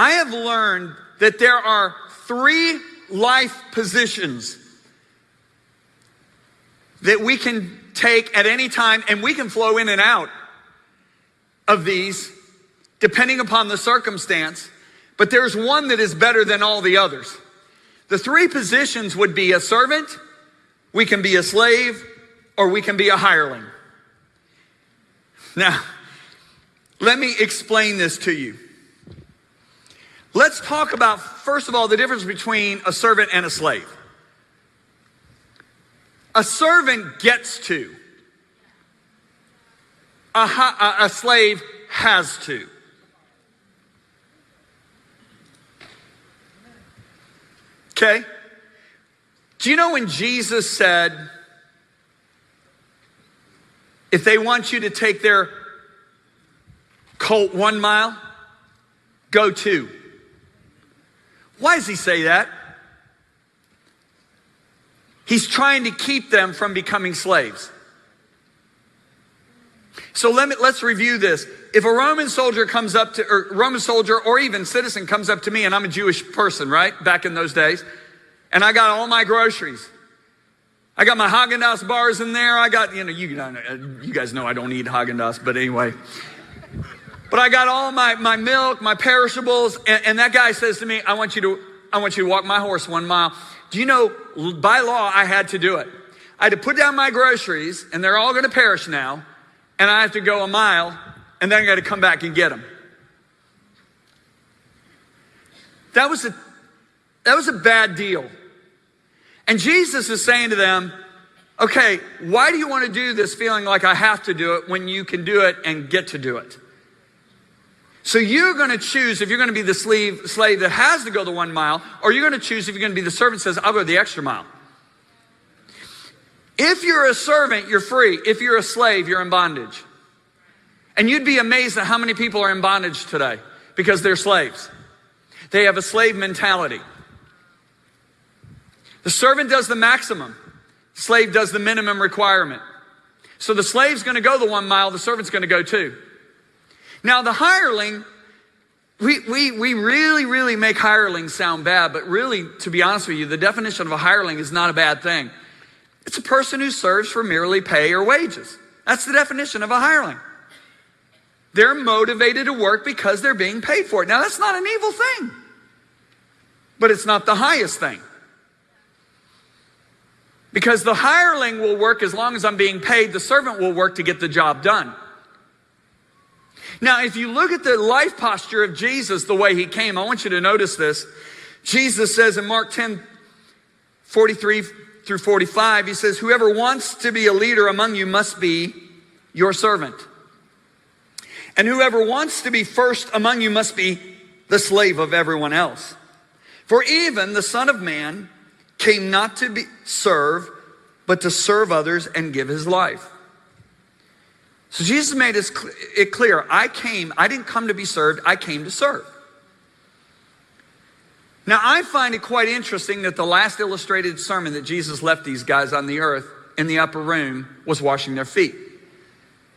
I have learned that there are 3 life positions that we can take at any time, and we can flow in and out of these depending upon the circumstance, but there's one that is better than all the others. The 3 positions would be a servant, we can be a slave, or we can be a hireling. Now, let me explain this to you. Let's talk about, first of all, the difference between a servant and a slave. A servant gets to. A slave has to. Okay? Do you know when Jesus said, if they want you to take their colt 1 mile, go 2. Why does he say that? He's trying to keep them from becoming slaves. So let's review this. If a Roman soldier comes up to, or Roman soldier or even citizen comes up to me, and I'm a Jewish person, right? Back in those days, and I got all my groceries. I got my Haagen-Dazs bars in there. I got, you guys know I don't eat Haagen-Dazs, but anyway. But I got all my milk, my perishables, and that guy says to me, I want you to walk my horse 1 mile. Do you know, by law, I had to do it. I had to put down my groceries, and they're all going to perish now, and I have to go 1 mile, and then I got to come back and get them. That was a bad deal. And Jesus is saying to them, okay, why do you want to do this feeling like I have to do it when you can do it and get to do it? So you're going to choose if you're going to be the slave that has to go the 1 mile, or you're going to choose if you're going to be the servant that says, I'll go the extra mile. If you're a servant, you're free. If you're a slave, you're in bondage. And you'd be amazed at how many people are in bondage today because they're slaves. They have a slave mentality. The servant does the maximum. The slave does the minimum requirement. So the slave's going to go the 1 mile, the servant's going to go 2. Now the hireling, we really make hireling sound bad, but really, to be honest with you, the definition of a hireling is not a bad thing. It's a person who serves for merely pay or wages. That's the definition of a hireling. They're motivated to work because they're being paid for it. Now that's not an evil thing, but it's not the highest thing. Because the hireling will work as long as I'm being paid, the servant will work to get the job done. Now, if you look at the life posture of Jesus, the way he came, I want you to notice this. Jesus says in Mark 10:43 through 45, he says, whoever wants to be a leader among you must be your servant. And whoever wants to be first among you must be the slave of everyone else. For even the Son of Man came not to serve, but to serve others and give his life. So Jesus made it clear, I didn't come to be served, I came to serve. Now I find it quite interesting that the last illustrated sermon that Jesus left these guys on the earth in the upper room was washing their feet.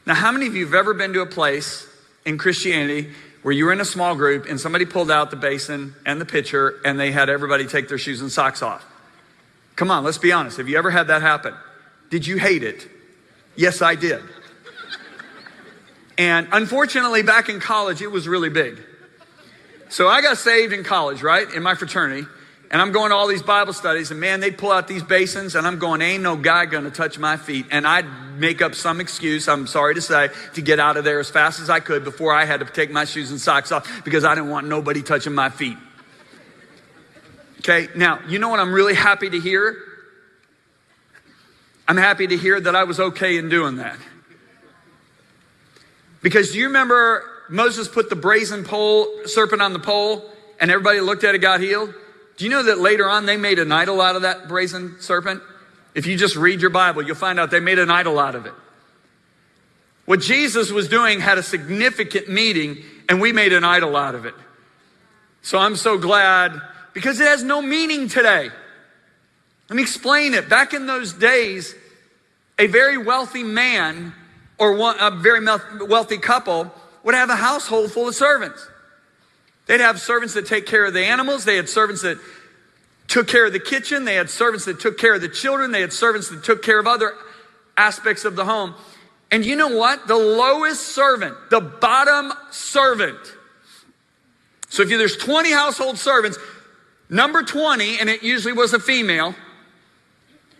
Now how many of you have ever been to a place in Christianity where you were in a small group and somebody pulled out the basin and the pitcher and they had everybody take their shoes and socks off? Come on, let's be honest. Have you ever had that happen? Did you hate it? Yes, I did. And unfortunately, back in college, it was really big. So I got saved in college, right? In my fraternity. And I'm going to all these Bible studies. And man, they'd pull out these basins. And I'm going, ain't no guy going to touch my feet. And I'd make up some excuse, I'm sorry to say, to get out of there as fast as I could before I had to take my shoes and socks off. Because I didn't want nobody touching my feet. Okay, now, you know what I'm really happy to hear? I'm happy to hear that I was okay in doing that. Because do you remember Moses put the brazen serpent on the pole and everybody looked at it, got healed? Do you know that later on they made an idol out of that brazen serpent? If you just read your Bible, you'll find out they made an idol out of it. What Jesus was doing had a significant meaning and we made an idol out of it. So I'm so glad, because it has no meaning today. Let me explain it. Back in those days, a very wealthy man or a very wealthy couple would have a household full of servants. They'd have servants that take care of the animals. They had servants that took care of the kitchen. They had servants that took care of the children. They had servants that took care of other aspects of the home. And you know what? The lowest servant, the bottom servant. So if there's 20 household servants, number 20, and it usually was a female,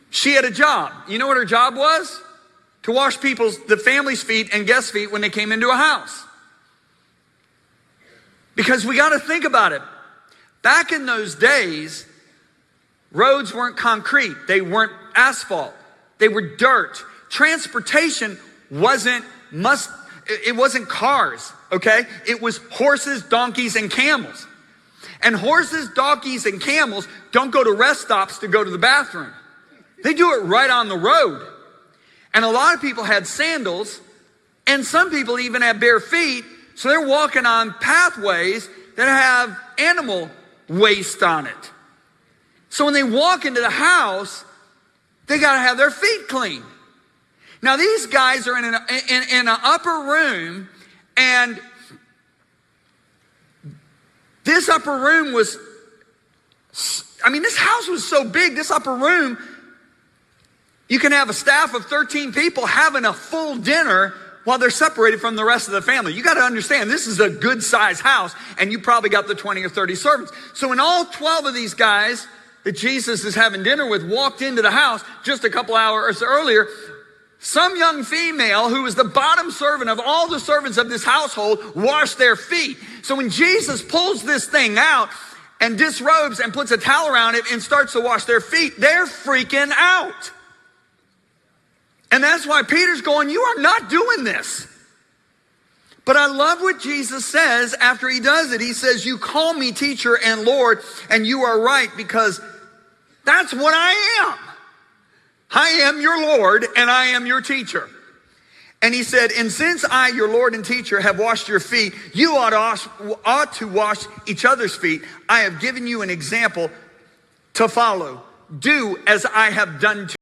she had a job. You know what her job was? To wash the family's feet and guests' feet when they came into a house. Because we got to think about it. Back in those days, roads weren't concrete. They weren't asphalt. They were dirt. Transportation wasn't cars, okay? It was horses, donkeys, and camels. And horses, donkeys, and camels don't go to rest stops to go to the bathroom. They do it right on the road. And a lot of people had sandals, and some people even had bare feet, so they're walking on pathways that have animal waste on it. So when they walk into the house, they got to have their feet clean. Now these guys are in an upper room, and this upper room was, this house was so big, this upper room, you can have a staff of 13 people having a full dinner while they're separated from the rest of the family. You got to understand, this is a good sized house, and you probably got the 20 or 30 servants. So when all 12 of these guys that Jesus is having dinner with walked into the house just a couple hours earlier, some young female who was the bottom servant of all the servants of this household washed their feet. So when Jesus pulls this thing out and disrobes and puts a towel around it and starts to wash their feet, they're freaking out. And that's why Peter's going, you are not doing this. But I love what Jesus says after he does it. He says, you call me teacher and Lord, and you are right, because that's what I am. I am your Lord, and I am your teacher. And he said, and since I, your Lord and teacher, have washed your feet, you ought to wash each other's feet. I have given you an example to follow. Do as I have done to you.